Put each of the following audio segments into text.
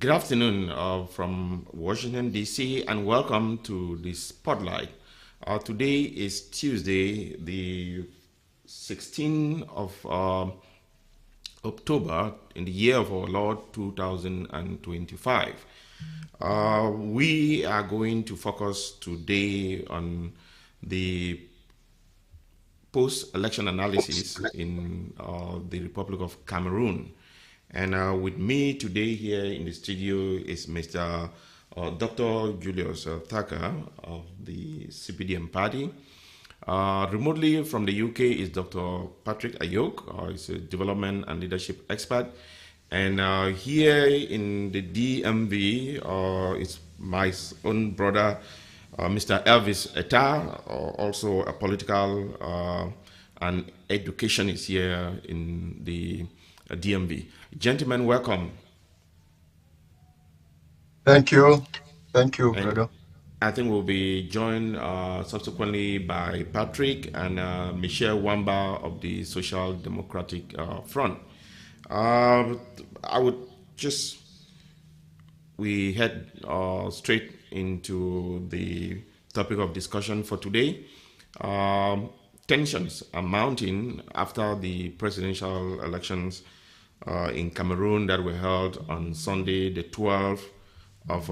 Good afternoon from Washington, D.C., and welcome to the Spotlight. Today is Tuesday, the 16th of October in the year of our Lord 2025. We are going to focus today on the post-election analysis in the Republic of Cameroon. And with me today here in the studio is Mr. Dr. Julius Thacker of the CPDM party. Remotely from the UK is Dr. Patrick Ayok. He's a development and leadership expert. And here in the DMV is my own brother, Mr. Elvis Etta, also a political and educationist here in the DMV. Gentlemen, welcome. Thank you. Thank you, And brother. I think we'll be joined subsequently by Patrick and Michelle Wamba of the Social Democratic Front. I would just, we head straight into the topic of discussion for today. Tensions are mounting after the presidential elections in Cameroon that were held on Sunday, the 12th of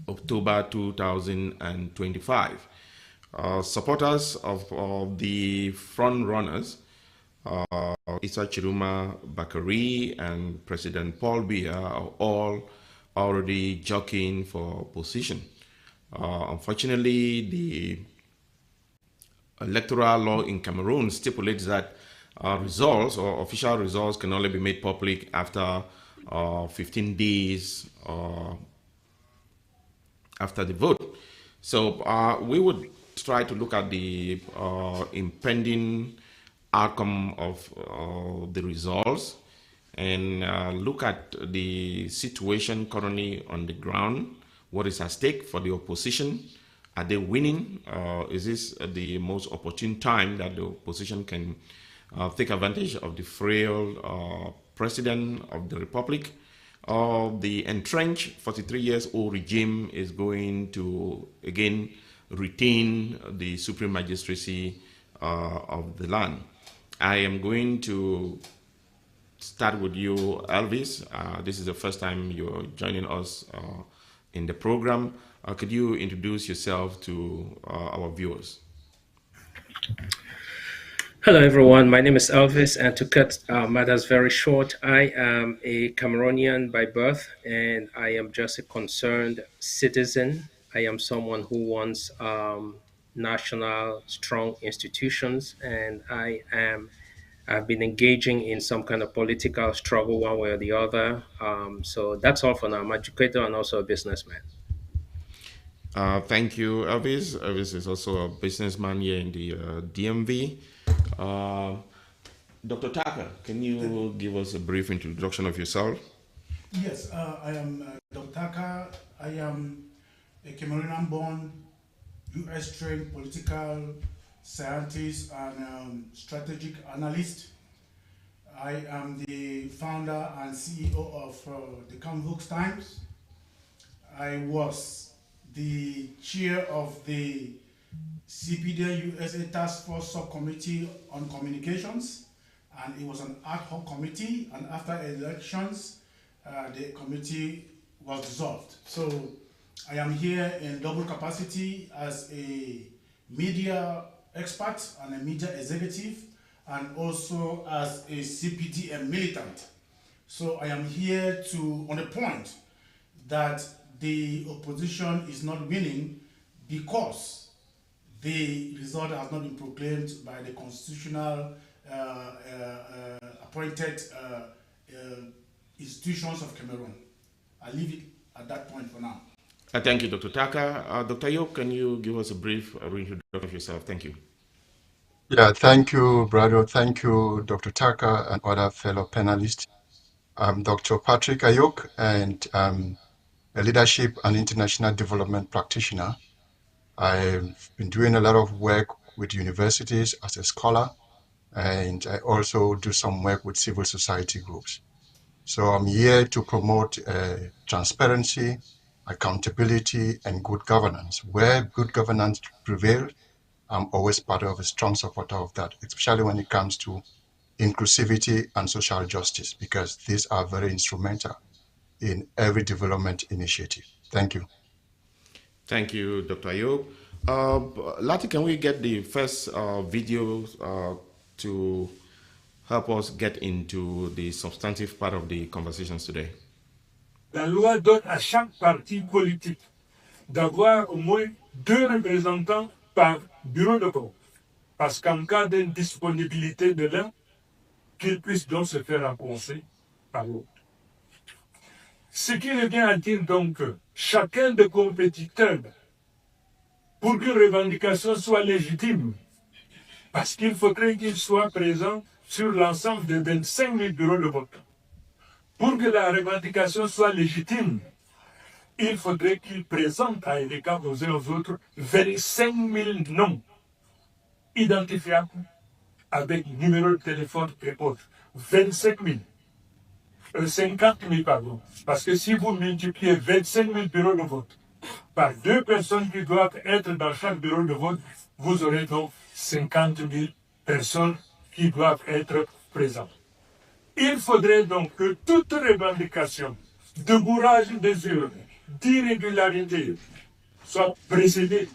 October 2025. Supporters of the front runners, Issa Chiruma Bakari and President Paul Biya, are all already jockeying for position. Unfortunately, the electoral law in Cameroon stipulates that results or official results can only be made public after 15 days after the vote. So we would try to look at the impending outcome of the results and look at the situation currently on the ground. What is at stake for the opposition? Are they winning? Is this the most opportune time that the opposition can take advantage of the frail president of the republic? The entrenched 43 years old regime is going to again retain the supreme magistracy of the land. I am going to start with you, Elvis. This is the first time you're joining us in the program. Could you introduce yourself to our viewers? Hello, everyone. My name is Elvis, and to cut matters very short, I am a Cameroonian by birth, and I am just a concerned citizen. I am someone who wants national, strong institutions, and I've been engaging in some kind of political struggle one way or the other. So that's all for now. I'm an educator and also a businessman. Thank you, Elvis. Elvis is also a businessman here in the DMV. Uh, Dr. Tucker, can you give us a brief introduction of yourself? Yes, I am Dr. Taka. I am a Cameroonian born, US trained political scientist and strategic analyst. I am the founder and CEO of the Canvas Times. I was the chair of the CPD USA Task Force Subcommittee on Communications, and it was an ad hoc committee, and after elections, the committee was dissolved. So I am here in double capacity as a media expert and a media executive, and also as a CPDM militant. So I am here to, on the point that the opposition is not winning because the result has not been proclaimed by the constitutional appointed institutions of Cameroon. I leave it at that point for now. Thank you, Dr. Taka. Dr. Yo, can you give us a brief introduction of yourself? Thank you. Yeah, thank you, brother. Thank you, Dr. Taka and other fellow panelists. I'm Dr. Patrick Ayok, and I'm a leadership and international development practitioner. I've been doing a lot of work with universities as a scholar, and I also do some work with civil society groups. So I'm here to promote transparency, accountability, and good governance. Where good governance prevails, I'm always part of a strong supporter of that, especially when it comes to inclusivity and social justice, because these are very instrumental in every development initiative. Thank you. Thank you, Dr. Ayub. Lati, can we get the first video to help us get into the substantive part of the conversations today? La loi donne à chaque parti politique d'avoir au moins 2 représentants par bureau de vote, parce qu'en cas d'indisponibilité de l'un, qu'il puisse donc se faire remplacer par l'autre. Ce qui revient à dire donc que chacun des compétiteurs, pour qu'une revendication soit légitime, parce qu'il faudrait qu'il soit présent sur l'ensemble des 25 000 bureaux de vote. Pour que la revendication soit légitime, il faudrait qu'il présente à l'égard aux uns aux autres 25 000 noms identifiables avec numéro de téléphone et autres. 25 000. 50 000, pardon. Parce que si vous multipliez 25 000 bureaux de vote par 2 personnes qui doivent être dans chaque bureau de vote, vous aurez donc 50 000 personnes qui doivent être présentes. Il faudrait donc que toute revendication de bourrage des urnes, d'irrégularité, soit précédée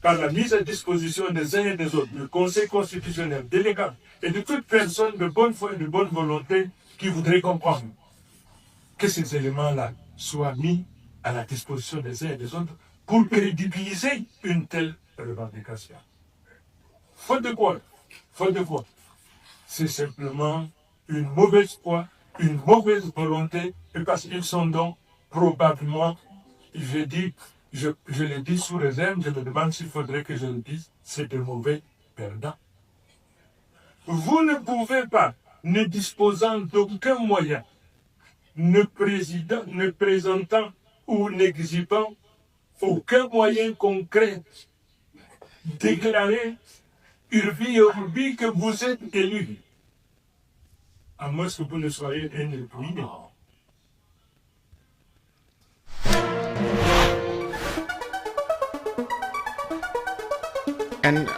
par la mise à disposition des uns et des autres, du Conseil constitutionnel, délégat, et de toute personne de bonne foi et de bonne volonté qui voudrait comprendre que ces éléments-là soient mis à la disposition des uns et des autres pour crédibiliser une telle revendication. Faute de quoi? Faute de quoi? C'est simplement une mauvaise foi, une mauvaise volonté, et parce qu'ils sont donc probablement, je le dis sous réserve, je me demande s'il faudrait que je le dise, c'est de mauvais perdants. Vous ne pouvez pas, ne disposant d'aucun moyen, ne présentant ou n'exhibant aucun moyen concret, déclarer urbi et orbi que vous êtes élu, à moins que vous ne soyez un élu. And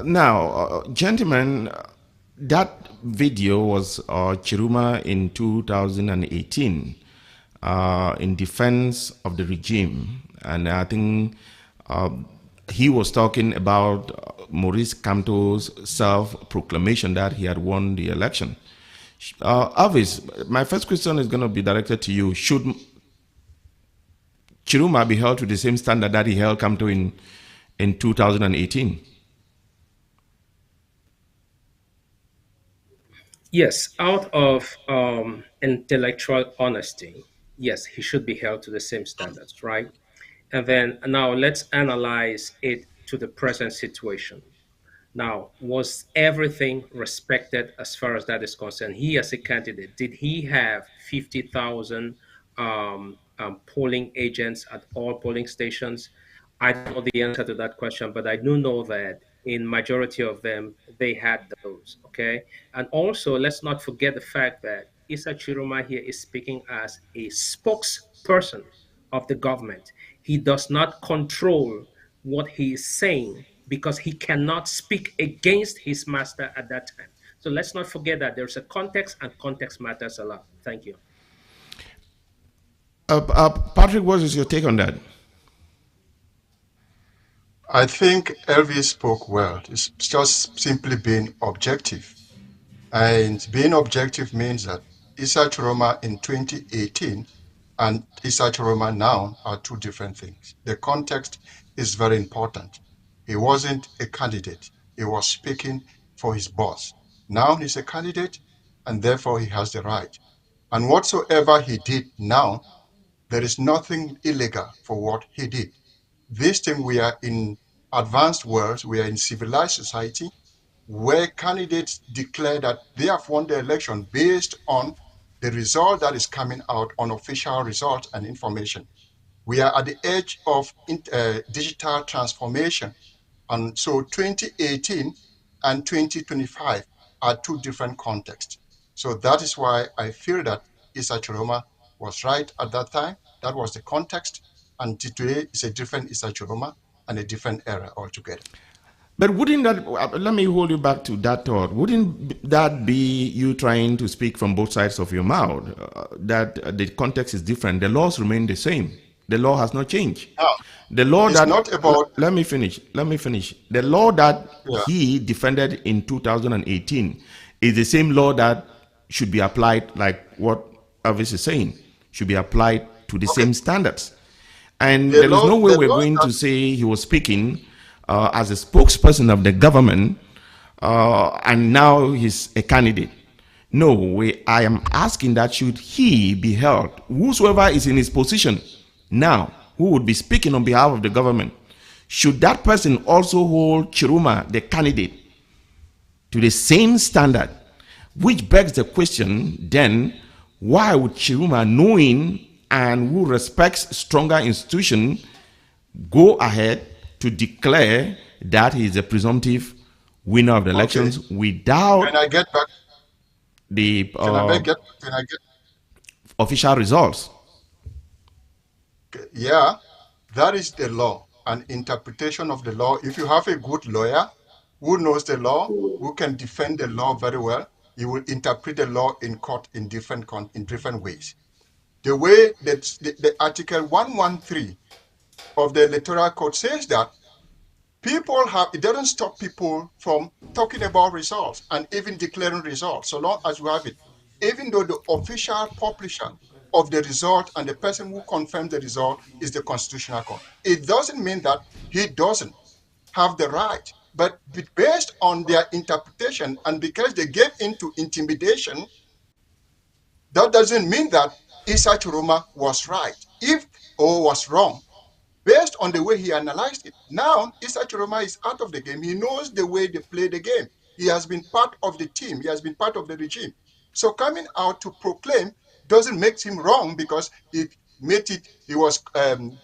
now, gentlemen, that video was Chiruma in 2018 in defense of the regime. And I think he was talking about Maurice Kamto's self-proclamation that he had won the election. Alvis, my first question is going to be directed to you. Should Chiruma be held to the same standard that he held Kamto in 2018? Yes, out of intellectual honesty, yes, he should be held to the same standards, right? And then now let's analyze it to the present situation. Now, was everything respected as far as that is concerned? He, as a candidate, did he have 50,000 polling agents at all polling stations? I don't know the answer to that question, but I do know that in majority of them, they had those, okay? And also, let's not forget the fact that Issa Chiruma here is speaking as a spokesperson of the government. He does not control what he is saying because he cannot speak against his master at that time. So let's not forget that there's a context, and context matters a lot. Thank you. Patrick, what is your take on that? I think Elvis spoke well. It's just simply being objective. And being objective means that Issa Chiroma in 2018 and Issa Chiroma now are two different things. The context is very important. He wasn't a candidate. He was speaking for his boss. Now he's a candidate, and therefore he has the right. And whatsoever he did now, there is nothing illegal for what he did. This time we are in advanced world, we are in civilized society, where candidates declare that they have won the election based on the result that is coming out on official results and information. We are at the edge of digital transformation, And so 2018 and 2025 are two different contexts. So that is why I feel that Issa Chiroma was right at that time. That was the context. And today is a different Issa Chiroma and a different era altogether. But wouldn't that, let me hold you back to that thought. Wouldn't that be you trying to speak from both sides of your mouth? That the context is different. The laws remain the same. The law has not changed. Now, The law it's that, not about, let me finish. Let me finish. The law that yeah, he defended in 2018 is the same law that should be applied, like what Elvis is saying, should be applied to the okay. same standards. And there is no way The we're law going that, to say he was speaking as a spokesperson of the government and now he's a candidate. No, I am asking that should he be held, whosoever is in his position now, who would be speaking on behalf of the government, should that person also hold Chiruma, the candidate, to the same standard? Which begs the question then, why would Chiruma, knowing and who respects stronger institution, go ahead to declare that he is a presumptive winner of the okay, elections without can I get back? the Can I get, official results? yeah, that is the law, an interpretation of the law. If you have a good lawyer who knows the law, who can defend the law very well, he will interpret the law in court in in different ways. The way that the Article 113 of the Electoral Code says that people have, it doesn't stop people from talking about results and even declaring results, so long as you have it. Even though the official publisher of the result and the person who confirms the result is the Constitutional Court, it doesn't mean that he doesn't have the right. But based on their interpretation and because they gave into intimidation, that doesn't mean that Issa Churuma was right, if or was wrong based on the way he analyzed it. Now, Issa Chiroma is out of the game. He knows the way they play the game. He has been part of the team. He has been part of the regime. So coming out to proclaim doesn't make him wrong because it made it, he was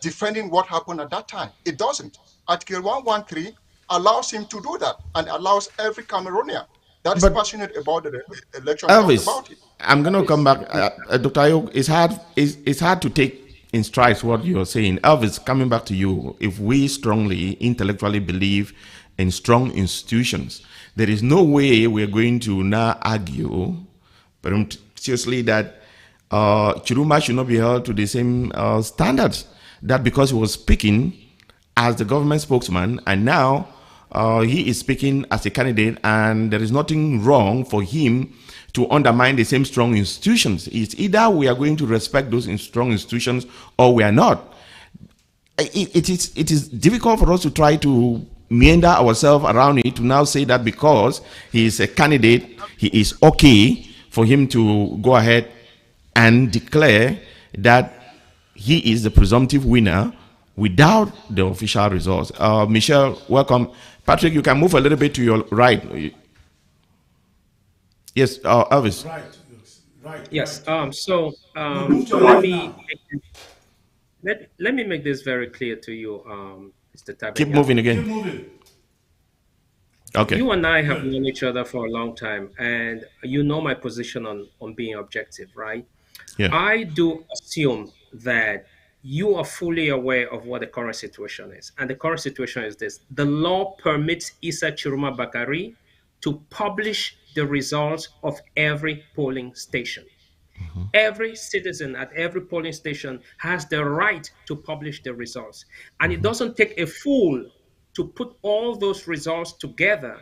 defending what happened at that time. It doesn't. Article 113 allows him to do that and allows every Cameroonian that is But passionate about the election talk Elvis, about it. I'm going to come back. Dr. Ayok, it's hard to take in strides what you're saying. Elvis, coming back to you, if we strongly, intellectually believe in strong institutions, there is no way we're going to now argue seriously that Chiruma should not be held to the same standards. That because he was speaking as the government spokesman and now he is speaking as a candidate and there is nothing wrong for him to undermine the same strong institutions. It's either we are going to respect those strong institutions or we are not. It is difficult for us to try to meander ourselves around it to now say that because he is a candidate, he is okay for him to go ahead and declare that he is the presumptive winner without the official results. Michelle, welcome. Patrick, you can move a little bit to your right. Yes, Elvis. Right, yes, right, Yes. right. So No, move to your let right me now. let me make this very clear to you, Mr. Keep moving Tabenya. Keep again. moving. Okay. You and I have Good. known each other for a long time, and you know my position on being objective, right? Yeah. I do assume that you are fully aware of what the current situation is. And the current situation is this: the law permits Issa Chiruma Bakari to publish the results of every polling station. Every citizen at every polling station has the right to publish the results. And it doesn't take a fool to put all those results together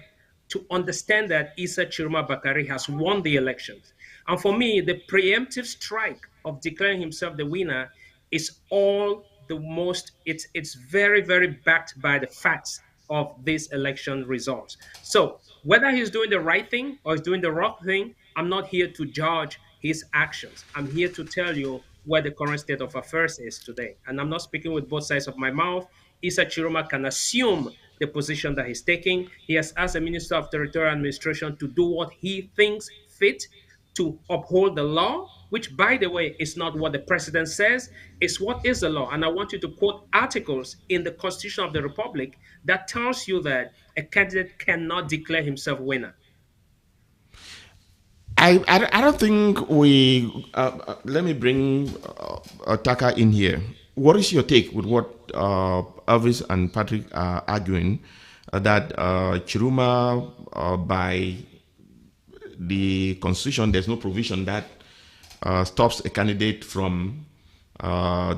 to understand that Issa Chiruma Bakari has won the elections. And for me, the preemptive strike of declaring himself the winner is all the most, it's very, very backed by the facts of these election results. So whether he's doing the right thing or he's doing the wrong thing, I'm not here to judge his actions. I'm here to tell you where the current state of affairs is today. And I'm not speaking with both sides of my mouth. Issa Chiroma can assume the position that he's taking. He has asked the Minister of Territorial Administration to do what he thinks fit to uphold the law which, by the way, is not what the president says, it's what is the law. And I want you to quote articles in the Constitution of the Republic that tells you that a candidate cannot declare himself winner. I don't think we. Let me bring Taka in here. What is your take with what Elvis and Patrick are arguing that Chiruma, by the Constitution, there's no provision that stops a candidate from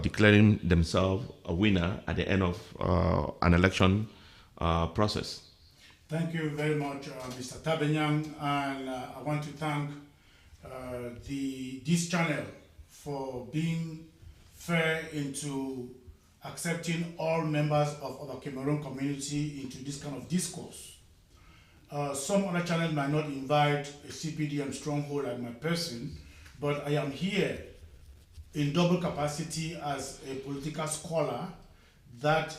declaring themselves a winner at the end of an election process? Thank you very much, Mr. Tabenyang, and I want to thank this channel for being fair into accepting all members of our Cameroon community into this kind of discourse. Some other channels might not invite a CPDM stronghold like my person, but I am here in double capacity as a political scholar that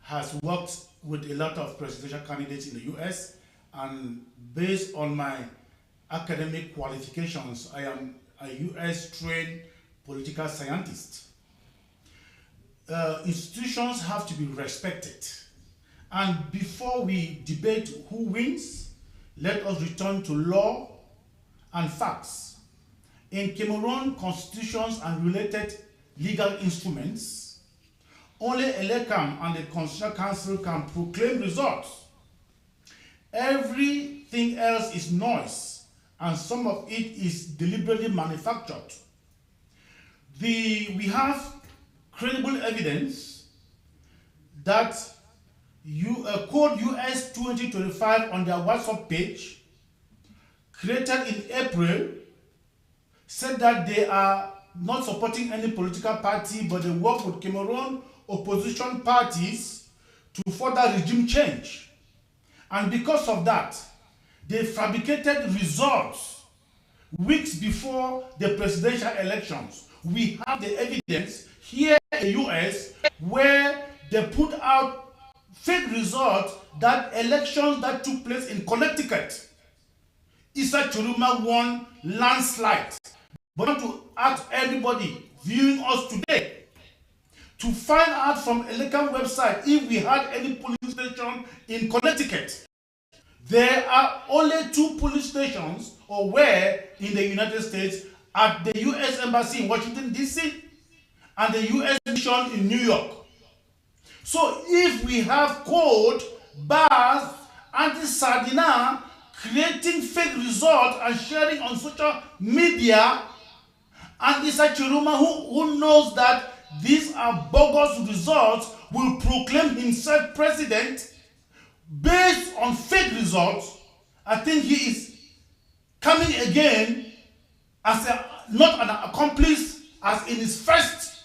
has worked with a lot of presidential candidates in the US, and based on my academic qualifications, I am a US trained political scientist. Institutions have to be respected. And before we debate who wins, let us return to law and facts. In Cameroon, constitutions and related legal instruments, only ELECAM and the Constitutional Council can proclaim results. Everything else is noise, and some of it is deliberately manufactured. We have credible evidence that Code US 2025 on their WhatsApp page, created in April, said that they are not supporting any political party, but they work with Cameroon opposition parties to further regime change. And because of that, they fabricated results weeks before the presidential elections. We have the evidence here in the US where they put out fake results that elections that took place in Connecticut, Issa Chiruma won landslide. But I want to ask everybody viewing us today to find out from Elecam website if we had any police station in Connecticut. There are only 2 police stations or where in the United States, at the US Embassy in Washington, D.C. and the US Mission in New York. So if we have code, bars, anti-sardina, creating fake results and sharing on social media, and Issa Chiruma, who knows that these are bogus results, will proclaim himself president based on fake results, I think he is coming again as not an accomplice, as in his first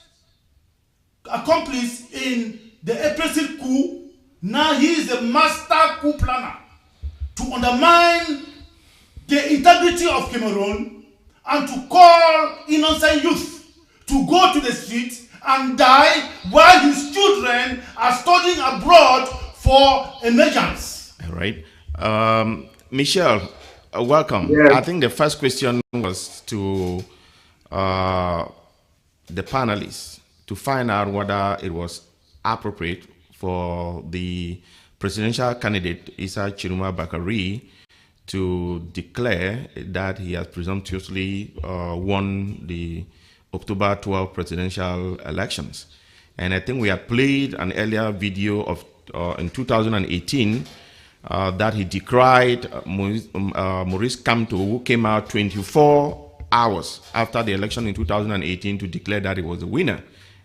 accomplice in the April coup. Now he is the master coup planner to undermine the integrity of Cameroon and to call innocent youth to go to the street and die while his children are studying abroad for emergence. All right. Michelle, welcome. Yes. I think the first question was to the panelists to find out whether it was appropriate for the presidential candidate Issa Chiruma Bakari to declare that he has presumptuously won the October 12 presidential elections. And I think we had played an earlier video of in 2018 that he decried Maurice Kamto, who came out 24 hours after the election in 2018 to declare that he was the winner.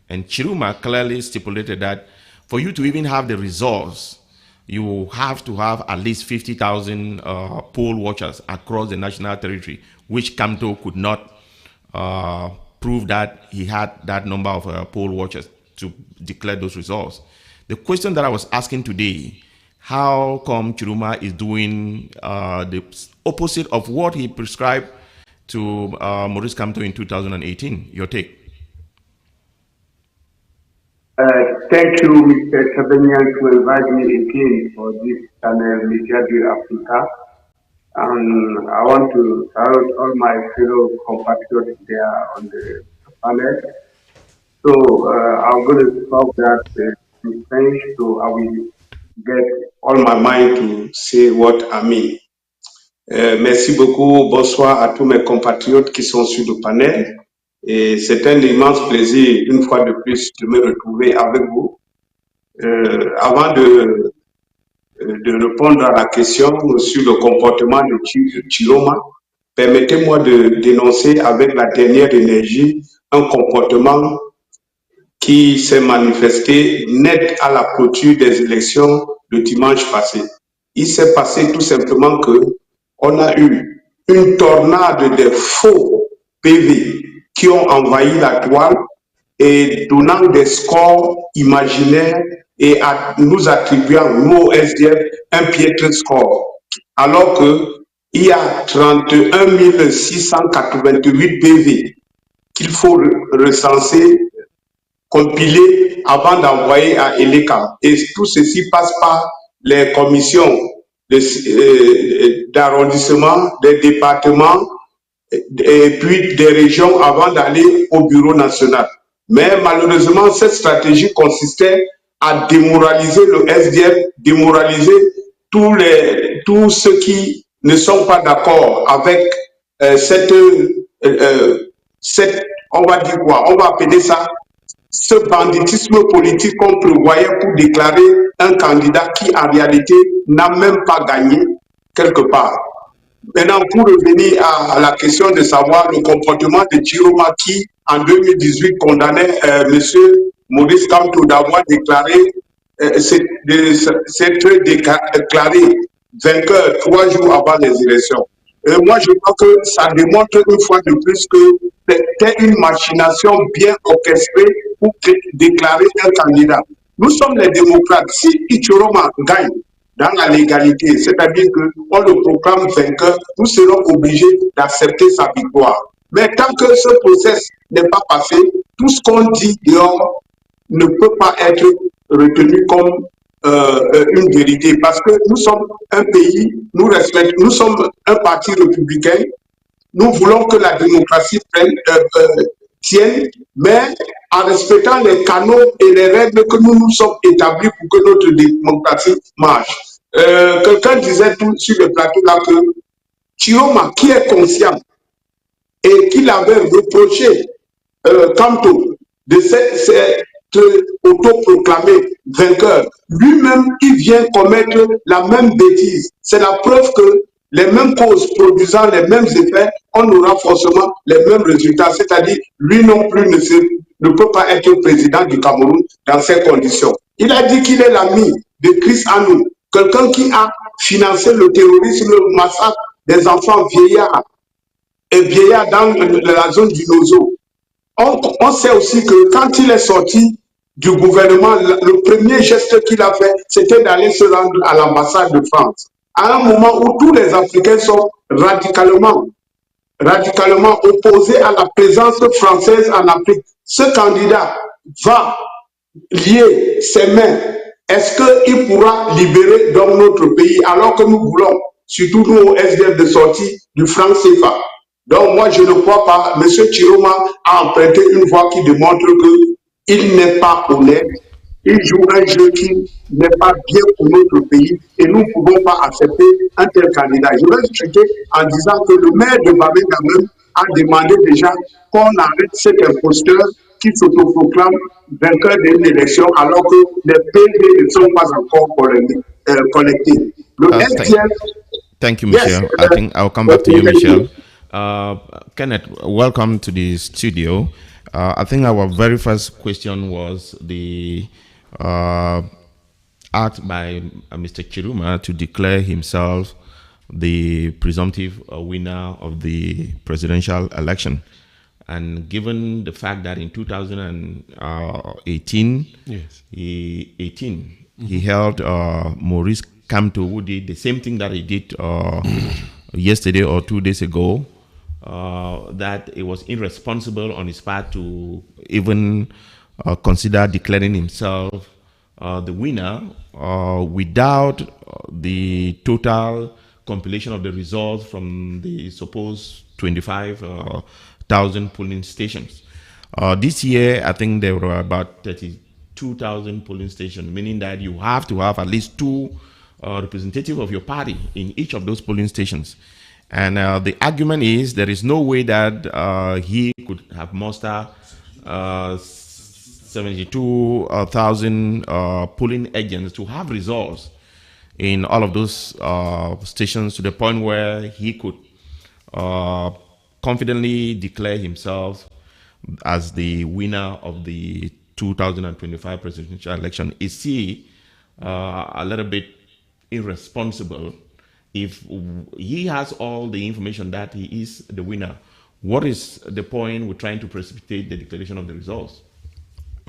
And Chiruma clearly stipulated that for you to even have the results, you have to have at least 50,000 poll watchers across the national territory, which Kamto could not prove that he had that number of poll watchers to declare those results. The question that I was asking today, how come Chiruma is doing the opposite of what he prescribed to Maurice Kamto in 2018? Your take? Thank you, Mr. Tabenyang, to invite me again for this channel, Media Africa. And I want to salute all my fellow compatriots there on the panel. So I'm going to stop that in French, so I will get all my mind to say what I mean. Merci beaucoup, bonsoir à tous mes compatriotes qui sont sur le panel. Et c'est un immense plaisir, une fois de plus, de me retrouver avec vous. Avant de répondre à la question sur le comportement de Chiroma, permettez-moi de dénoncer avec la dernière énergie un comportement qui s'est manifesté net à la clôture des élections le dimanche passé. Il s'est passé tout simplement que on a eu une tornade de faux PV qui ont envahi la toile et donnant des scores imaginaires et nous attribuant, nous au SDF, un piètre score. Alors qu'il y a 31 688 PV qu'il faut recenser, compiler avant d'envoyer à ELECA. Et tout ceci passe par les commissions d'arrondissement, des départements, et puis des régions avant d'aller au bureau national. Mais malheureusement, cette stratégie consistait à démoraliser le SDF, démoraliser tous ceux qui ne sont pas d'accord avec cette, on va dire quoi, on va appeler ça ce banditisme politique qu'on prévoyait pour déclarer un candidat qui en réalité n'a même pas gagné quelque part. Maintenant, pour revenir à la question de savoir le comportement de Chiroma qui, en 2018, condamnait M. Maurice Kamto d'avoir déclaré, s'être déclaré vainqueur 3 jours avant les élections. Moi, je crois que ça démontre une fois de plus que c'était une machination bien orchestrée pour déclarer un candidat. Nous sommes les démocrates. Si Chiroma gagne, dans la légalité, c'est-à-dire qu'on le proclame vainqueur, nous serons obligés d'accepter sa victoire. Mais tant que ce process n'est pas passé, tout ce qu'on dit dehors ne peut pas être retenu comme une vérité, parce que nous sommes un pays, nous respectons, nous sommes un parti républicain, nous voulons que la démocratie tienne, mais en respectant les canaux et les règles que nous nous sommes établis pour que notre démocratie marche. Quelqu'un disait tout sur le plateau là que Chiroma, qui est conscient et qu'il avait reproché Kamto de s'être autoproclamé vainqueur, lui-même, il vient commettre la même bêtise. C'est la preuve que les mêmes causes produisant les mêmes effets, on aura forcément les mêmes résultats. C'est-à-dire, lui non plus ne peut pas être président du Cameroun dans ces conditions. Il a dit qu'il est l'ami de Chris Anou, quelqu'un qui a financé le terrorisme, le massacre des enfants vieillards et vieillards dans la zone du Nozo. On sait aussi que quand il est sorti du gouvernement, le premier geste qu'il a fait, c'était d'aller se rendre à l'ambassade de France. À un moment où tous les Africains sont radicalement opposés à la présence française en Afrique. Ce candidat va lier ses mains. Est-ce qu'il pourra libérer dans notre pays alors que nous voulons, surtout nous au SDF, de sortir du franc CFA? Donc moi je ne crois pas. M. Chiroma a emprunté une voie qui démontre qu'il n'est pas honnête. Il joue un jeu qui n'est pas bien pour notre pays et nous ne pouvons pas accepter un tel candidat. Je vais expliquer en disant que le maire de Bamenda même a demandé déjà qu'on arrête cet imposteur qui s'autoproclame vainqueur d'une élection alors que les PV ne sont pas encore collectés. Le SDF. Thank you, Michel. I think I'll come back to you, Michel. Kenneth, welcome to the studio. I think our very first question was the act by Mr. Chiroma to declare himself the presumptive winner of the presidential election. And given the fact that in 2018, he held Maurice Kamto, who did the same thing that he did yesterday or 2 days ago, that it was irresponsible on his part to even consider declaring himself the winner without the total compilation of the results from the supposed 25,000 polling stations. This year, I think there were about 32,000 polling stations, meaning that you have to have at least two representatives of your party in each of those polling stations. And the argument is there is no way that he could have mustered 72,000 polling agents to have results in all of those stations to the point where he could confidently declare himself as the winner of the 2025 presidential election. Is he a little bit irresponsible if he has all the information that he is the winner? What is the point with trying to precipitate the declaration of the results?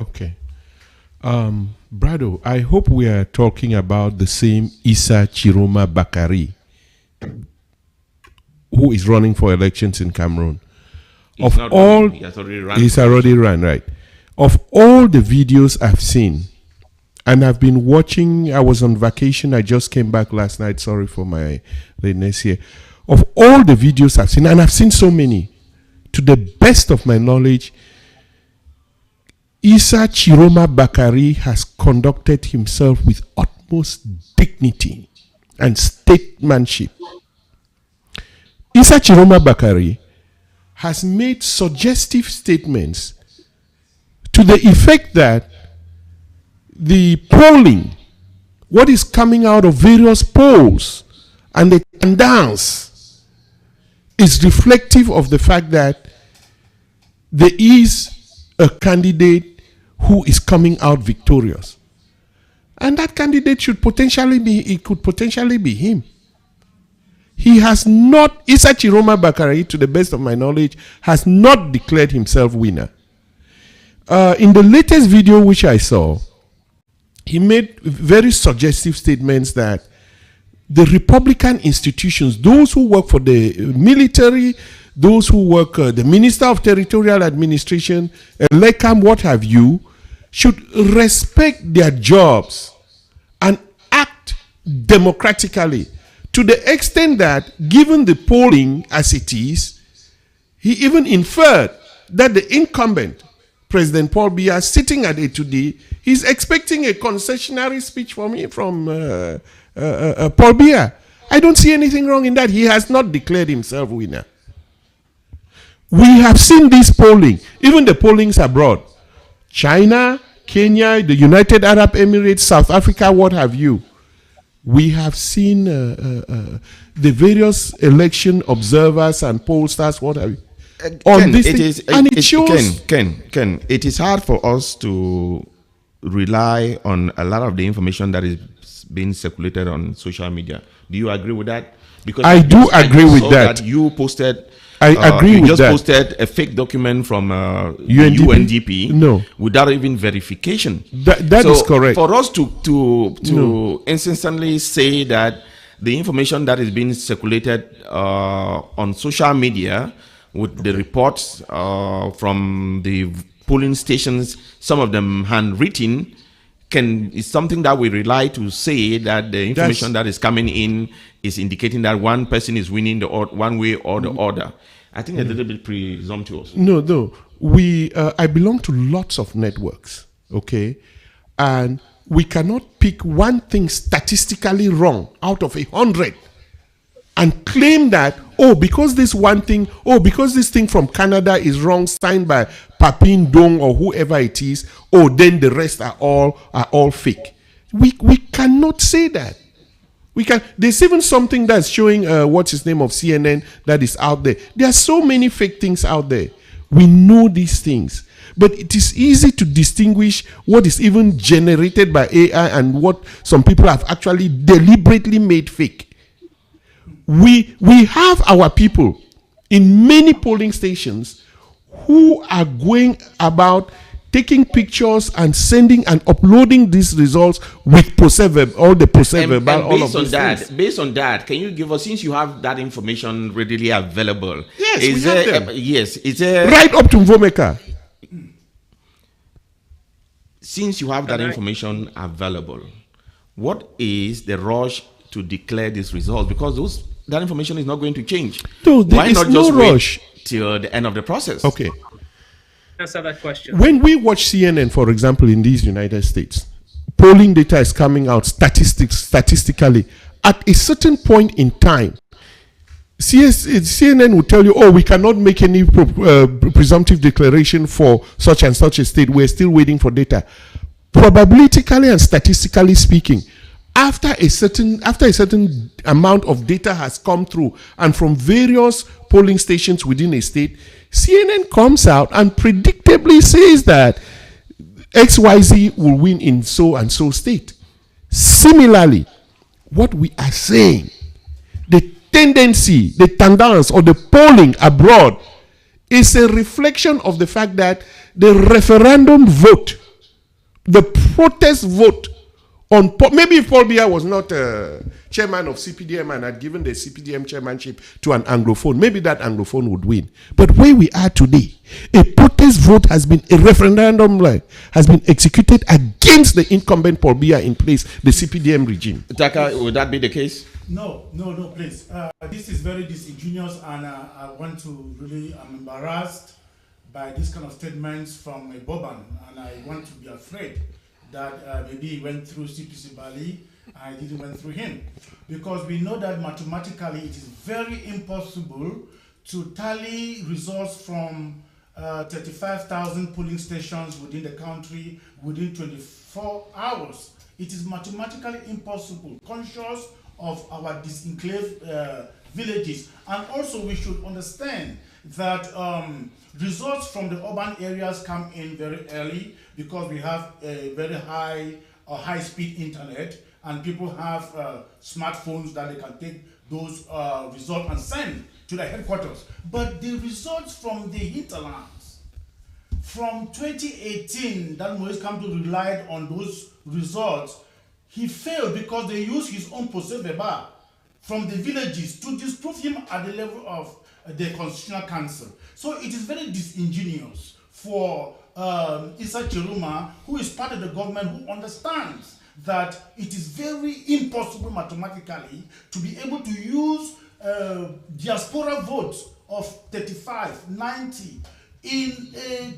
Okay. Brado, I hope we are talking about the same Issa Chiroma Bakari, who is running for elections in Cameroon. Of all, he has already run. He's already run, right? Of all the videos I've seen, and I've been watching, I was on vacation, I just came back last night, sorry for my lateness here. Of all the videos I've seen, and I've seen so many, to the best of my knowledge, Issa Chiroma Bakari has conducted himself with utmost dignity and statesmanship. Issa Chiroma Bakari has made suggestive statements to the effect that the polling, what is coming out of various polls and the tendance, is reflective of the fact that there is a candidate who is coming out victorious. And that candidate should potentially be, it could potentially be him. He has not, Issa Chiroma Bakari, to the best of my knowledge, has not declared himself winner. In the latest video which I saw, he made very suggestive statements that the Republican institutions, those who work for the military, those who work, the Minister of Territorial Administration, LECAM, what have you, should respect their jobs and act democratically, to the extent that, given the polling as it is, he even inferred that the incumbent, President Paul Biya, sitting at it today, he's expecting a concessionary speech from Paul Biya. I don't see anything wrong in that. He has not declared himself winner. We have seen this polling, even the pollings abroad. China, Kenya, the United Arab Emirates, South Africa, what have you. We have seen the various election observers and pollsters, what have you. Ken, it is hard for us to rely on a lot of the information that is being circulated on social media. Do you agree with that? Because I do agree with that. You posted. I agree with that. You just posted a fake document from UNDP no. without even verification. That is correct. For us to instantly say that the information that is being circulated on social media with the reports from the polling stations, some of them handwritten, is something that we rely to say that the information that is coming in is indicating that one person is winning the one way or the other. I think a little bit presumptuous. No. I belong to lots of networks, okay? And we cannot pick one thing statistically wrong out of 100 and claim that, because this thing from Canada is wrong, signed by Papin Dong or whoever it is, then the rest are all fake. We cannot say that. There's even something that's showing what's his name of CNN that is out there. There are so many fake things out there. We know these things. But it is easy to distinguish what is even generated by AI and what some people have actually deliberately made fake. We have our people in many polling stations who are going about taking pictures and sending and uploading these results with all the all of those things. Based on that, can you give us, since you have that information readily available? Yes, we have them. Is there right up to Mvomeka? Since you have that information available, what is the rush to declare these results because that information is not going to change. No, there Why is not no just wait rush. till the end of the process? Okay. Answer that question. When we watch CNN, for example, in these United States, polling data is coming out statistically. At a certain point in time, CNN will tell you, oh, we cannot make any presumptive declaration for such and such a state. We're still waiting for data. Probabilically and statistically speaking, after a certain amount of data has come through and from various polling stations within a state, CNN comes out and predictably says that XYZ will win in so and so state. Similarly, what we are saying, the tendency, the tendance, or the polling abroad is a reflection of the fact that the referendum vote, the protest vote on maybe if Paul Biya was not chairman of CPDM and had given the CPDM chairmanship to an Anglophone, maybe that Anglophone would win. But where we are today, a protest vote has been, a referendum has been executed against the incumbent Paul Biya in place, the CPDM regime. Taka, would that be the case? No, please. This is very disingenuous, and I want to really, I'm embarrassed by this kind of statements from Boban, and I want to be afraid that maybe he went through CPC Bali and I didn't went through him. Because we know that mathematically it is very impossible to tally results from 35,000 polling stations within the country within 24 hours. It is mathematically impossible, conscious of our disenclave villages. And also we should understand that results from the urban areas come in very early because we have a very high-speed internet, and people have smartphones that they can take those results and send to the headquarters. But the results from the hinterlands, from 2018, that Moise Kamto relied on those results, he failed because they used his own procès-verbal from the villages to disprove him at the level of the Constitutional Council. So it is very disingenuous for Issa Chiruma, who is part of the government, who understands that it is very impossible mathematically to be able to use diaspora votes of 35, 90 in a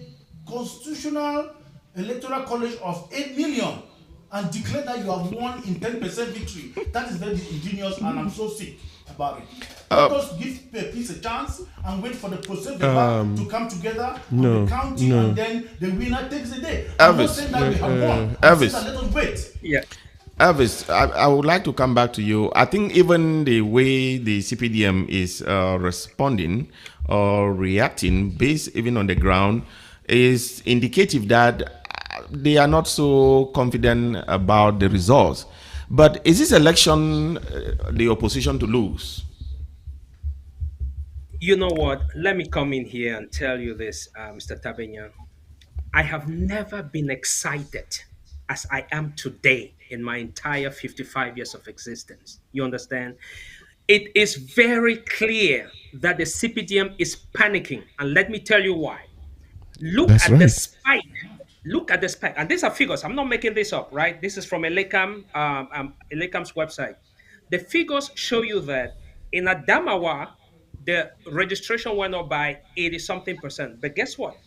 constitutional electoral college of 8 million and declare that you have won in 10% victory. That is very ingenious, and I'm so sick about it. Let us give peace a chance and wait for the process to come together on the county, and then the winner takes the day. I'm not saying that we have won. Elvis, let us wait. Yeah. Elvis, I would like to come back to you. I think even the way the CPDM is responding or reacting based even on the ground is indicative that they are not so confident about the results. But is this election the opposition to lose? You know what? Let me come in here and tell you this, Mr. Tabenya. I have never been excited as I am today in my entire 55 years of existence. You understand? It is very clear that the CPDM is panicking. And let me tell you why. Look That's at the right. spike. Look at the spike. And these are figures. I'm not making this up, right? This is from Elekam's website. The figures show you that in Adamawa, the registration went up by 80 something percent. But guess what?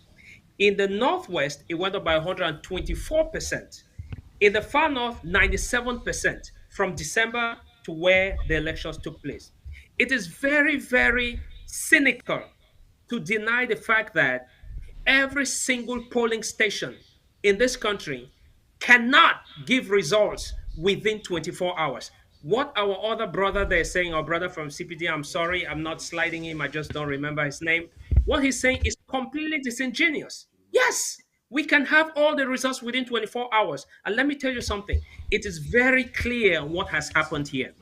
In the Northwest, it went up by 124%. In the far North, 97% from December to where the elections took place. It is very, very cynical to deny the fact that every single polling station in this country cannot give results within 24 hours. What our other brother they're saying, our brother from CPD, I'm sorry, I'm not sliding him, I just don't remember his name. What he's saying is completely disingenuous. Yes, we can have all the results within 24 hours. And let me tell you something, it is very clear what has happened here.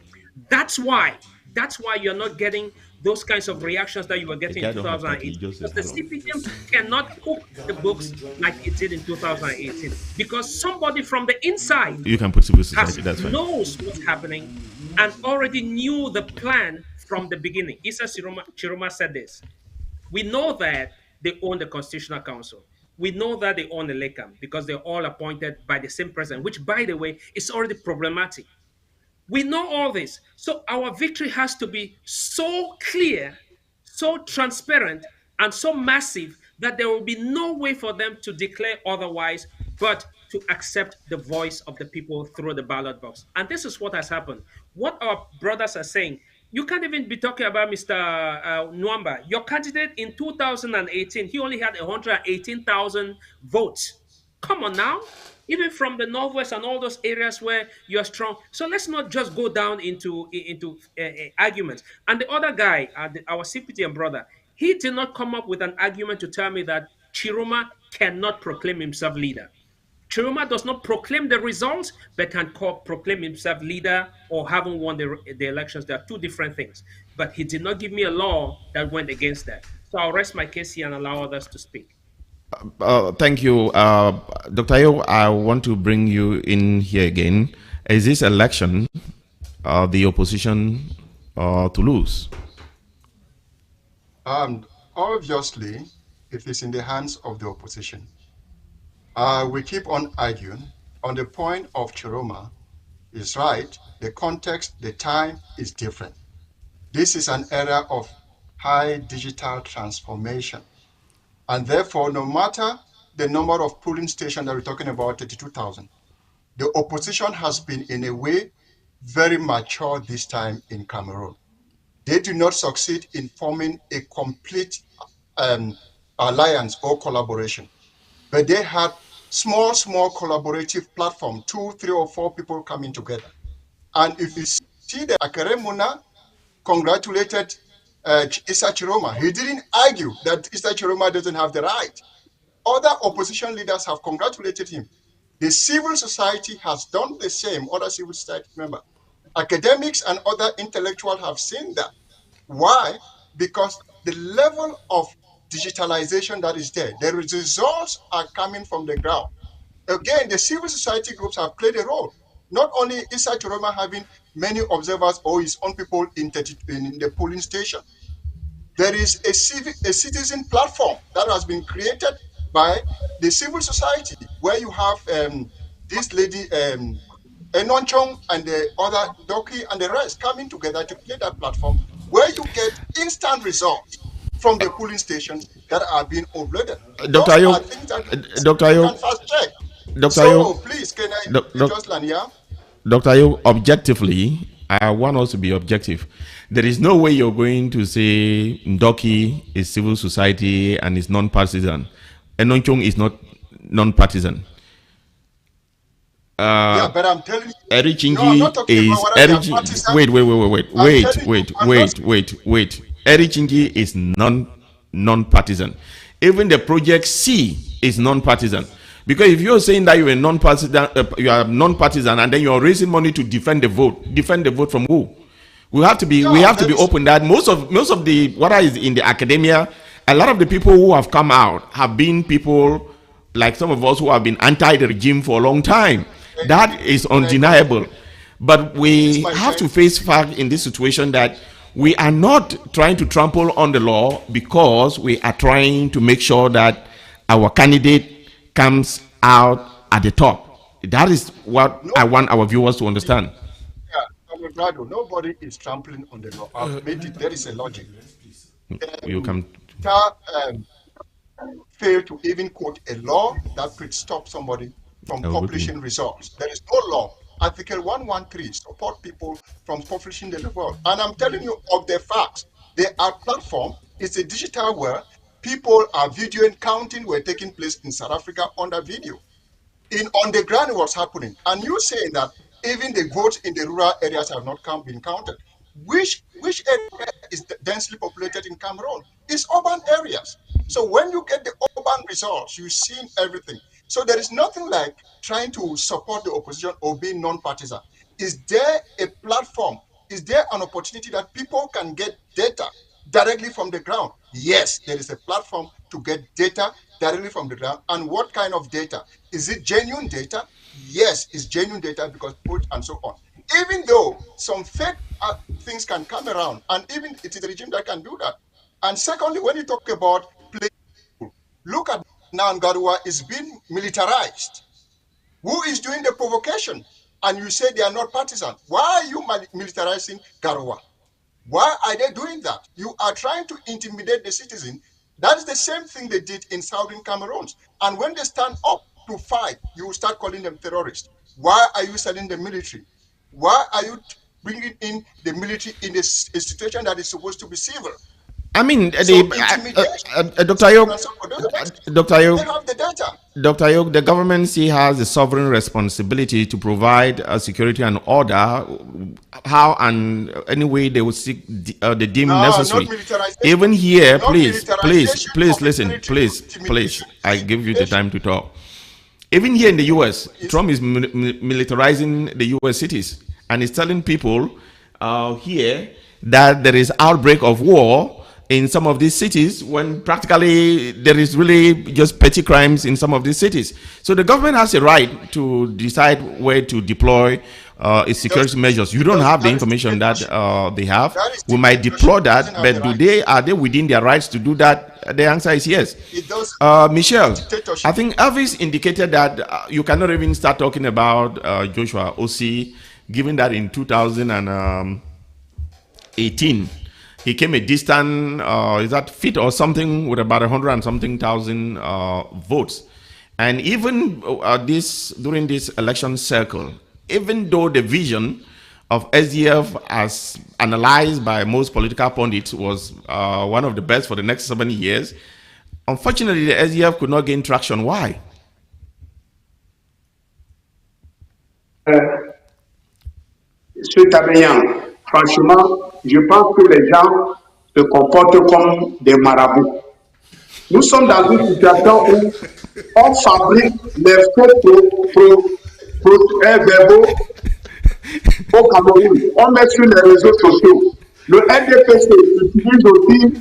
That's why. That's why you're not getting those kinds of reactions that you were The getting guy in don't have Taki, 2018. he just said Because the hello. CPDM cannot cook the books like it did in 2018. Because somebody from the inside You can put civil has society, that's fine. knows what's happening and already knew the plan from the beginning. Issa Chiroma said this. We know that they own the Constitutional Council. We know that they own the LECAM because they're all appointed by the same president, which, by the way, is already problematic. We know all this. So our victory has to be so clear, so transparent, and so massive that there will be no way for them to declare otherwise but to accept the voice of the people through the ballot box. And this is what has happened. What our brothers are saying, you can't even be talking about Mr. Nwamba. Your candidate in 2018, he only had 118,000 votes. Come on now, even from the northwest and all those areas where you're strong. So let's not just go down into arguments. And the other guy, our CPTM brother, he did not come up with an argument to tell me that Chiruma cannot proclaim himself leader. Chiruma does not proclaim the results, but can proclaim himself leader or having won the elections. They are two different things. But he did not give me a law that went against that. So I'll rest my case here and allow others to speak. Thank you. Dr. Ayo, I want to bring you in here again. Is this election the opposition to lose? Obviously, it is in the hands of the opposition. We keep on arguing on the point of Chiroma is right. The context, the time is different. This is an era of high digital transformation. And therefore, no matter the number of polling stations that we're talking about, 32,000, the opposition has been, in a way, very mature this time in Cameroon. They do not succeed in forming a complete alliance or collaboration, but they had small collaborative platform, 2, 3, or 4 people coming together. And if you see that Akeremuna congratulated Issa Chiroma, he didn't argue that Issa Chiroma doesn't have the right. Other opposition leaders have congratulated him. The civil society has done the same, other civil society members. Academics and other intellectuals have seen that. Why? Because the level of digitalization that is there, the results are coming from the ground. Again, the civil society groups have played a role. Not only Issa Chiroma having many observers or his own people in the polling station. There is a citizen platform that has been created by the civil society, where you have this lady, Enonchong, and the other Doki and the rest coming together to create that platform where you get instant results from the polling stations that are being uploaded. Dr. Those Ayo, are things that Dr. you Ayo, can fast check. Dr. So Ayo, please, can I Doc- just land here? Dr. Ayo, objectively, I want us to be objective. There is no way you're going to say Ndoki is civil society and is non-partisan. Enonchong is not non-partisan. Yeah, but I'm telling you, Eri no, I'm not Chingi talking is about whether they are partisan. wait. Eri Chingi is non-partisan. Even the project C is non-partisan. Because if you're saying that you're a non-partisan, and then you're raising money to defend the vote from who? We have to be open that most of the what is in the academia, a lot of the people who have come out have been people like some of us who have been anti the regime for a long time. That is undeniable. But we have to face fact in this situation that we are not trying to trample on the law because we are trying to make sure that our candidate comes out at the top. That is what I want our viewers to understand. Yeah, nobody is trampling on the law. I've made it. There is a logic. You come. Fail to even quote a law that could stop somebody from publishing results. There is no law. Article 113 support people from publishing the result. And I'm telling you of the facts. There are platforms. It's a digital world. People are videoing, counting were taking place in South Africa under video. On the ground, what's happening? And you saying that even the votes in the rural areas have not been counted. Which area is densely populated in Cameroon? It's urban areas. So when you get the urban results, you've seen everything. So there is nothing like trying to support the opposition or being non-partisan. Is there a platform? Is there an opportunity that people can get data directly from the ground? Yes, there is a platform to get data directly from the ground. And what kind of data? Is it genuine data? Yes, it's genuine data because put and so on. Even though some fake things can come around, and even it is the regime that can do that. And secondly, when you talk about play, look at now Garua is being militarized. Who is doing the provocation? and you say they are not partisan. Why are you militarizing Garoua? Why are they doing that? You are trying to intimidate the citizen. That is the same thing they did in Southern Cameroon. And when they stand up to fight, you will start calling them terrorists. Why are you selling the military? Why are you bringing in the military in a situation that is supposed to be civil? I mean, So intimidation, Dr. Ayok, Dr. they Ayok, have the data. Dr. Ayok, the government still has the sovereign responsibility to provide security and order. How and any way they will seek the deem necessary. Not militarization. Even here, Not please militarization listen, please. I give you the Intimidation. time to talk. Even here in the U.S., Trump is militarizing the U.S. cities and is telling people here that there is outbreak of war in some of these cities when practically there is really just petty crimes in some of these cities. So the government has a right to decide where to deploy its security measures. You don't have the information that they have. We might deploy that, but are they within their rights to do that? The answer is yes. Michelle, I think Elvis indicated that you cannot even start talking about Joshua OC, given that in 2018 he came a distant, is that feet or something, with about 100 and something thousand votes. And even during this election cycle, even though the vision of SDF, as analyzed by most political pundits, was one of the best for the next 7 years, unfortunately, the SDF could not gain traction. Why? Suite Abéyan, franchement, je pense que les gens se comportent comme des marabouts. Nous sommes dans une situation où on fabrique les faux verbaux au Cameroun. On met sur les réseaux sociaux. Le NDPC utilise aussi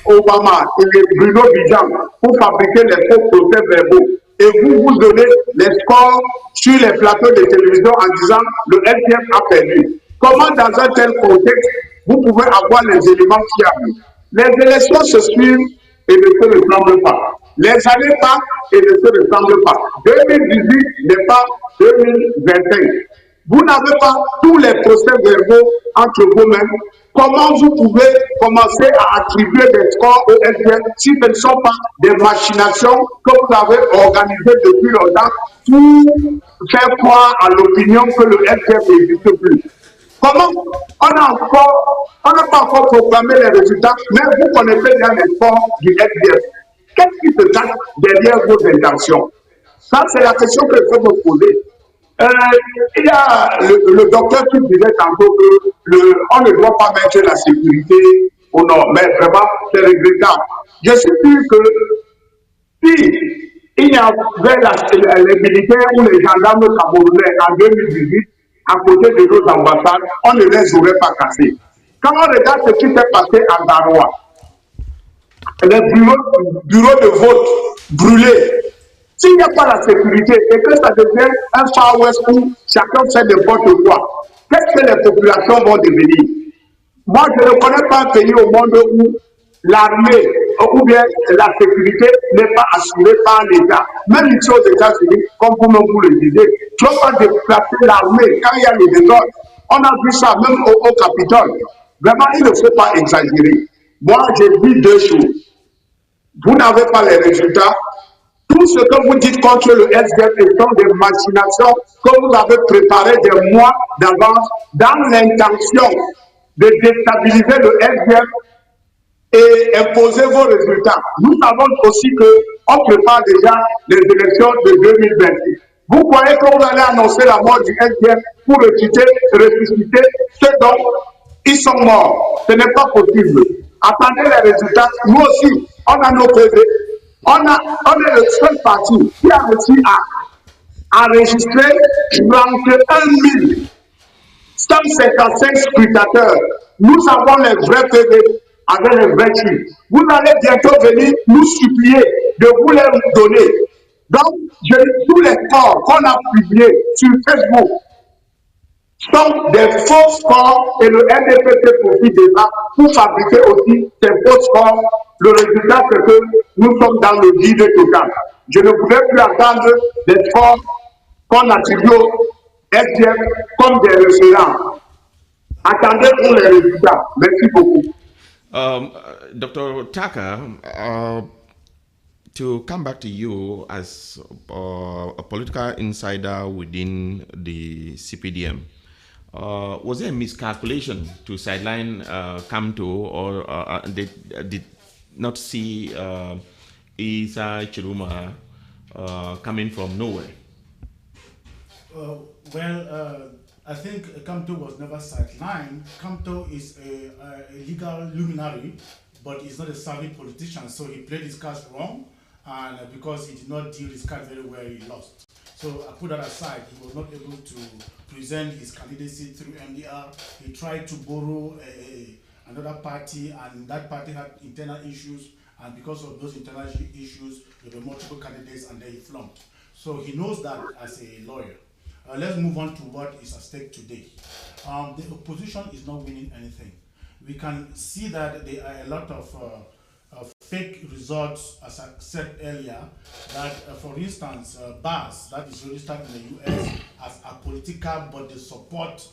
Obama et Bruno Bijan pour fabriquer les faux procès-verbaux. Et vous donnez les scores sur les plateaux de télévision en disant le LDF a perdu. Comment dans un tel contexte, vous pouvez avoir les éléments fiables? Les élections se suivent et ne se ressemblent pas. Les années passent et ne se ressemblent pas. 2018 n'est pas 2025. Vous n'avez pas tous les procès-verbaux entre vous-mêmes. Comment vous pouvez commencer à attribuer des scores au SDF si ce ne sont pas des machinations que vous avez organisées depuis longtemps pour faire croire à l'opinion que le SDF n'existe plus? Comment on n'a pas encore proclamé les résultats, mais vous connaissez bien les scores du SDF. Qu'est-ce qui se cache derrière vos intentions? Ça, c'est la question que je peux me poser. Il y a le docteur qui disait tantôt que on ne doit pas mettre la sécurité au nord, mais vraiment, c'est regrettable. Je suis sûr que si il y avait les militaires ou les gendarmes camerounais en 2018 à côté de nos ambassades, on ne les aurait pas cassés. Quand on regarde ce qui s'est passé à Garoua, les bureaux de vote brûlés, s'il n'y a pas la sécurité et que ça devient un Far West où chacun fait n'importe quoi, qu'est-ce que les populations vont devenir? Moi, je ne connais pas un pays au monde où l'armée ou bien la sécurité n'est pas assurée par l'État. Même ici aux États-Unis, comme vous le disiez, tu ne peux pas déplacer l'armée quand il y a le désordre. On a vu ça même au Capitole. Vraiment, il ne faut pas exagérer. Moi, j'ai vu deux choses. Vous n'avez pas les résultats. Tout ce que vous dites contre le SDF sont des machinations que vous avez préparées des mois d'avance dans l'intention de déstabiliser le SDF et imposer vos résultats. Nous savons aussi qu'on prépare déjà les élections de 2026. Vous croyez que vous allez annoncer la mort du SDF pour ressusciter ceux dont ils sont morts? Ce n'est pas possible. Attendez les résultats. Nous aussi, on a nos PV. On est le seul parti qui a réussi à enregistrer 31 155 scrutateurs. Nous avons les vrais PV avec les vrais chiffres. Vous allez bientôt venir nous supplier de vous les donner. Donc, tous les scores qu'on a publiés sur Facebook sont des faux scores et le NDPC profite de ça pour fabriquer aussi ces faux scores. Le résultat, c'est que nous sommes dans le vide total. Je ne voulais plus attendre des scores qu'on attribue SDF comme des référents. Attendez pour les résultats. Merci beaucoup. Dr. Tucker, to come back to you as a political insider within the CPDM, was there a miscalculation to sideline Kamto, or they did not see Isa Chiruma coming from nowhere? I think Kamto was never sidelined. Kamto is a legal luminary, but he's not a savvy politician, so he played his cards wrong, and because he did not deal his card very well, he lost. So I put that aside. He was not able to present his candidacy through MDR. He tried to borrow another party, and that party had internal issues, and because of those internal issues, there were multiple candidates, and then he flunked. So he knows that as a lawyer. Let's move on to what is at stake today. The opposition is not winning anything. We can see that there are a lot of fake results, as I said earlier, that for instance, BAS, that is registered in the US as apolitical, but they support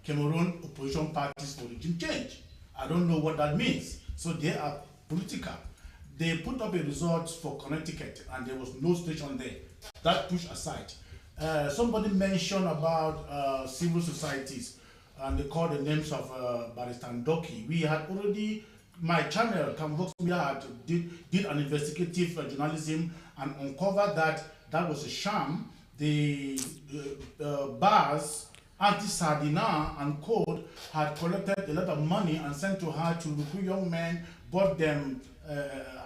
Cameroon opposition parties for regime change. I don't know what that means. So they are political. They put up a result for Connecticut, and there was no station there. That pushed aside. Somebody mentioned about civil societies, and they called the names of Barrister Ndoki. We had already, my channel, Camvox Media, did an investigative journalism and uncovered that that was a sham. The bars, Anti-Sardina and Code had collected a lot of money and sent to her to recruit young men, bought them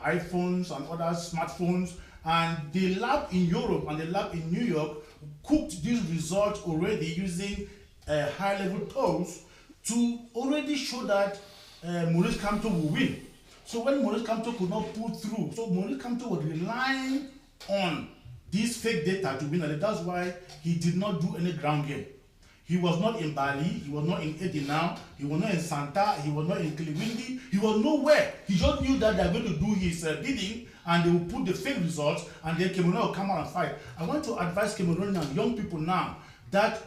iPhones and other smartphones, and the lab in Europe and the lab in New York cooked these results already using high-level polls to already show that Maurice Kamto will win. So when Maurice Kamto could not pull through, so Maurice Kamto was relying on this fake data to win, and that's why he did not do any ground game. He was not in Bali, he was not in Edinau, he was not in Santa, he was not in Kiliwindi, he was nowhere. He just knew that they are going to do his bidding, and they will put the fake results, and then Cameroon will come out and fight. I want to advise Cameroonian young people now that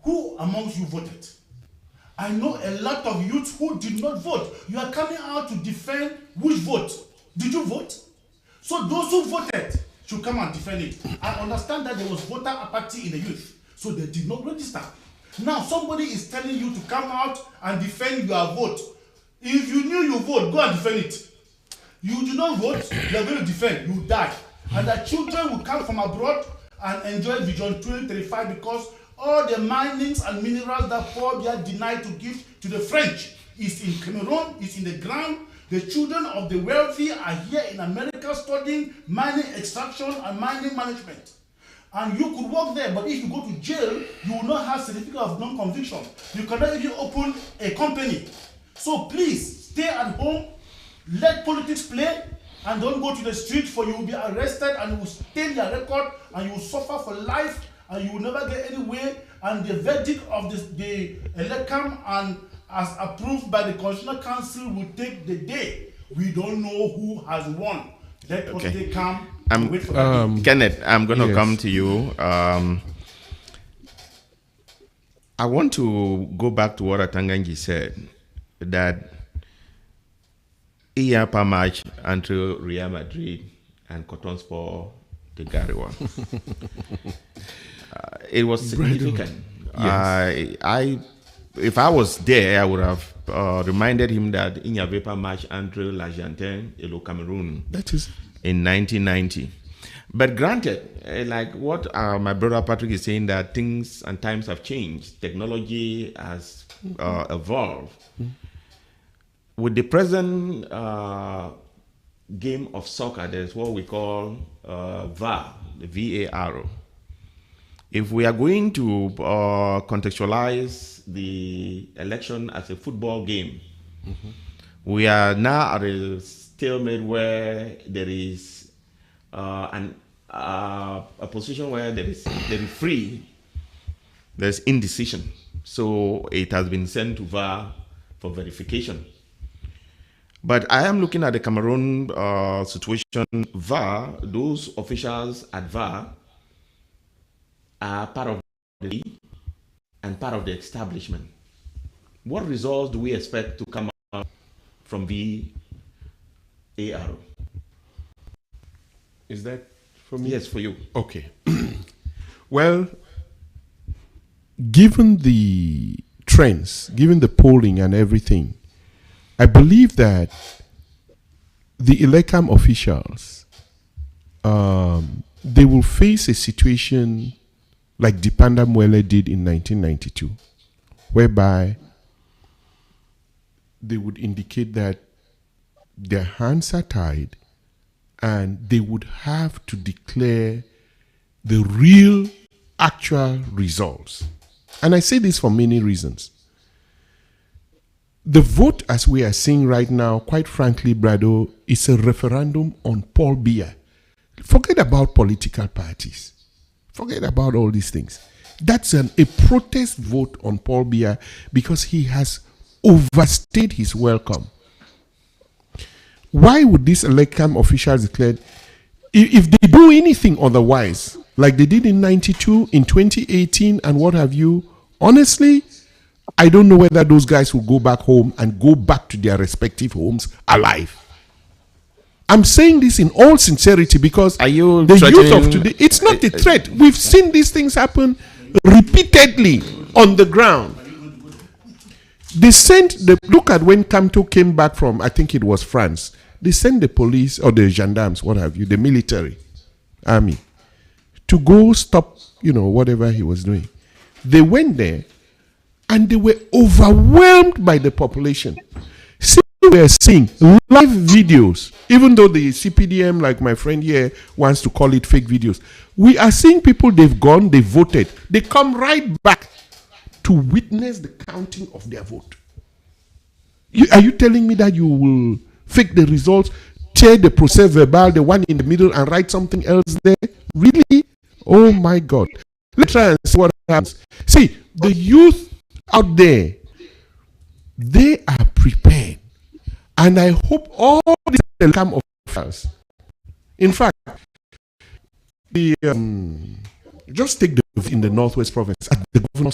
who amongst you voted? I know a lot of youths who did not vote. You are coming out to defend which vote. Did you vote? So those who voted should come and defend it. I understand that there was voter apathy in the youth, so they did not register. Now somebody is telling you to come out and defend your vote. If you knew you vote, go and defend it. You do not vote, you are going to defend, you die. And the children will come from abroad and enjoy Vision 2035 because all the minings and minerals that Paul Biya denied to give to the French is in Cameroon, is in the ground. The children of the wealthy are here in America studying mining extraction and mining management. And you could work there, but if you go to jail, you will not have certificate of non-conviction. You cannot even open a company. So please, stay at home, let politics play, and don't go to the street, for you will be arrested and you will stain your record and you will suffer for life and you will never get anywhere. And the verdict of the ELECAM and as approved by the Constitutional Council will take the day. We don't know who has won. Let us stay calm. Wait for Kenneth, I'm going to yes. come to you. I want to go back to what Atanganji said, that Iyapa match entre Real Madrid and Cotton Sport de Gariwa. It was significant. Yes. If I was there, I would have reminded him that Inyavapa match entre l'Argentin et le Cameroon in 1990. But granted, like what my brother Patrick is saying, that things and times have changed. Technology has evolved. With the present game of soccer, there's what we call VAR, the VAR. If we are going to contextualize the election as a football game, we are now at a stalemate where there is a position where there is free, there's indecision. So it has been sent to VAR for verification. But I am looking at the Cameroon situation. VAR, those officials at VAR are part of the and part of the establishment. What results do we expect to come out from VAR? Is that for me? Yes, for you. Okay. Well, given the trends, given the polling and everything, I believe that the ELECAM officials, they will face a situation like Dipanda Mwele did in 1992, whereby they would indicate that their hands are tied and they would have to declare the real, actual results. And I say this for many reasons. The vote, as we are seeing right now, quite frankly, Brado, is a referendum on Paul Biya. Forget about political parties. Forget about all these things. That's a protest vote on Paul Biya because he has overstayed his welcome. Why would these ELECAM officials declare, if they do anything otherwise, like they did in 92, in 2018, and what have you, honestly, I don't know whether those guys will go back home and go back to their respective homes alive. I'm saying this in all sincerity because the youth of today, it's not a threat. We've seen these things happen repeatedly on the ground. They sent look at when Kamto came back from, I think it was France. They sent the police or the gendarmes, what have you, the military, army, to go stop, whatever he was doing. They went there and they were overwhelmed by the population. See, we are seeing live videos, even though the CPDM, like my friend here, wants to call it fake videos. We are seeing people, they've gone, they voted. They come right back to witness the counting of their vote. Are you telling me that you will fake the results, tear the procès verbal, the one in the middle, and write something else there? Really? Oh my God. Let's try and see what happens. See, the youth out there, they are prepared. And I hope all these ELECAM officials, in fact, just take in the Northwest Province at the governor's